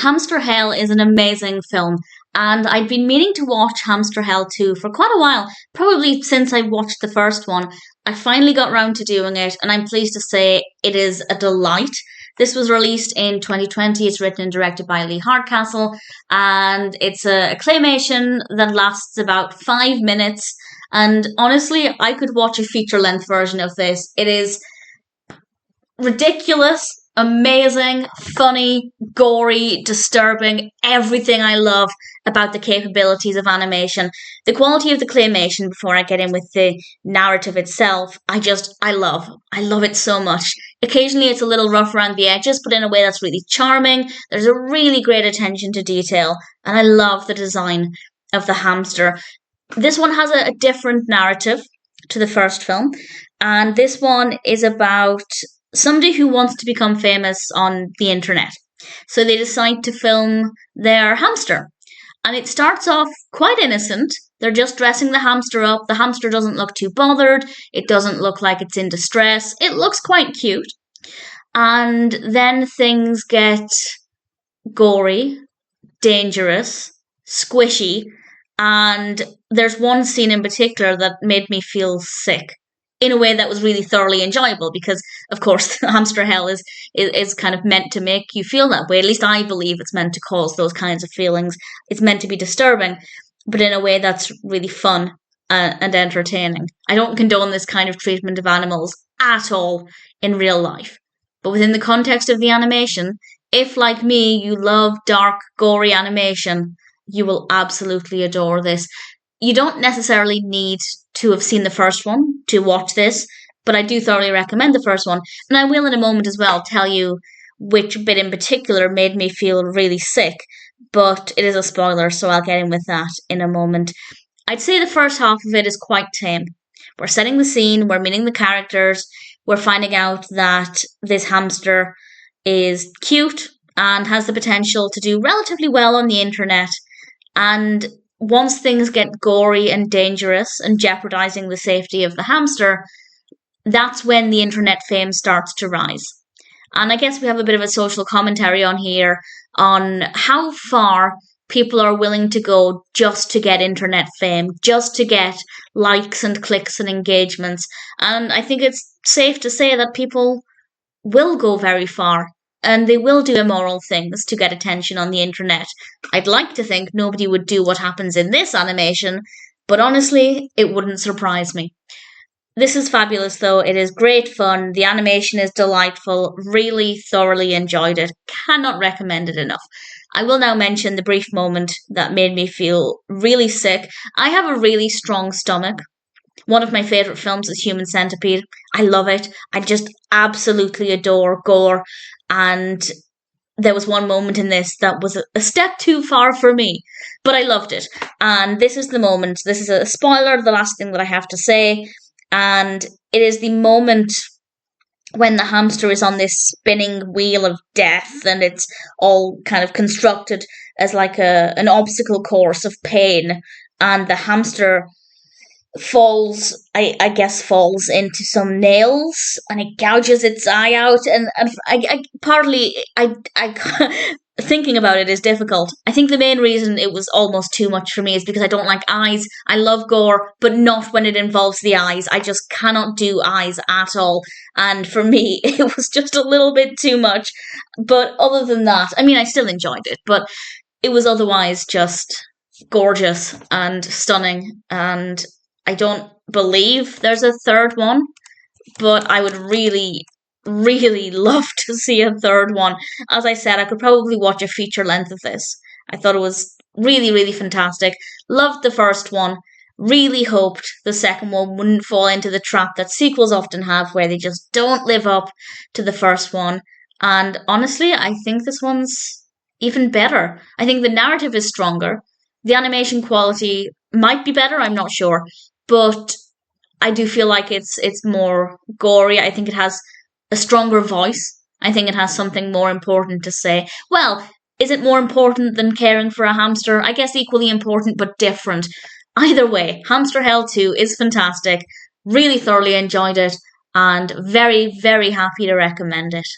Hamster Hell is an amazing film, and I'd been meaning to watch Hamster Hell 2 for quite a while, probably since I watched the first one. I finally got round to doing it, and I'm pleased to say it is a delight. This was released in 2020. It's written and directed by Hardcastle, and it's a claymation that lasts about 5 minutes. And honestly, I could watch a feature length version of this. It is ridiculous, amazing, funny, gory, disturbing, everything I love about the capabilities of animation. The quality of the claymation, before I get in with the narrative itself, I love. I love it so much. Occasionally it's a little rough around the edges, but in a way that's really charming. There's a really great attention to detail, and I love the design of the hamster. This one has a different narrative to the first film, and this one is about somebody who wants to become famous on the internet. So they decide to film their hamster. And it starts off quite innocent. They're just dressing the hamster up. The hamster doesn't look too bothered. It doesn't look like it's in distress. It looks quite cute. And then things get gory, dangerous, squishy. And there's one scene in particular that made me feel sick in a way that was really thoroughly enjoyable, because of course Hamster Hell is kind of meant to make you feel that way. At least I believe it's meant to cause those kinds of feelings. It's meant to be disturbing, but in a way that's really fun and entertaining. I don't condone this kind of treatment of animals at all in real life, but within the context of the animation, if like me you love dark, gory animation, you will absolutely adore this. You don't necessarily need to have seen the first one to watch this, but I do thoroughly recommend the first one. And I will in a moment as well tell you which bit in particular made me feel really sick, but it is a spoiler, so I'll get in with that in a moment. I'd say the first half of it is quite tame. We're setting the scene, we're meeting the characters, we're finding out that this hamster is cute and has the potential to do relatively well on the internet, and once things get gory and dangerous and jeopardizing the safety of the hamster, that's when the internet fame starts to rise. And I guess we have a bit of a social commentary on here on how far people are willing to go just to get internet fame, just to get likes and clicks and engagements. And I think it's safe to say that people will go very far, and they will do immoral things to get attention on the internet. I'd like to think nobody would do what happens in this animation, but honestly, it wouldn't surprise me. This is fabulous though. It is great fun. The animation is delightful. Really thoroughly enjoyed it. Cannot recommend it enough. I will now mention the brief moment that made me feel really sick. I have a really strong stomach. One of my favourite films is Human Centipede. I love it. I just absolutely adore gore. And there was one moment in this that was a step too far for me, but I loved it. And this is the moment. This is a spoiler, the last thing that I have to say. And it is the moment when the hamster is on this spinning wheel of death, and it's all kind of constructed as like an obstacle course of pain. And the hamster falls, I guess, falls into some nails, and it gouges its eye out. And partly, thinking about it is difficult. I think the main reason it was almost too much for me is because I don't like eyes. I love gore, but not when it involves the eyes. I just cannot do eyes at all. And for me, it was just a little bit too much. But other than that, I mean, I still enjoyed it, but it was otherwise just gorgeous and stunning. And I don't believe there's a third one, but I would really, really love to see a third one. As I said, I could probably watch a feature length of this. I thought it was really, really fantastic. Loved the first one. Really hoped the second one wouldn't fall into the trap that sequels often have, where they just don't live up to the first one. And honestly, I think this one's even better. I think the narrative is stronger. The animation quality might be better, I'm not sure. But I do feel like it's more gory. I think it has a stronger voice. I think it has something more important to say. Well, is it more important than caring for a hamster? I guess equally important, but different. Either way, Hamster Hell 2 is fantastic. Really thoroughly enjoyed it, and very, very happy to recommend it.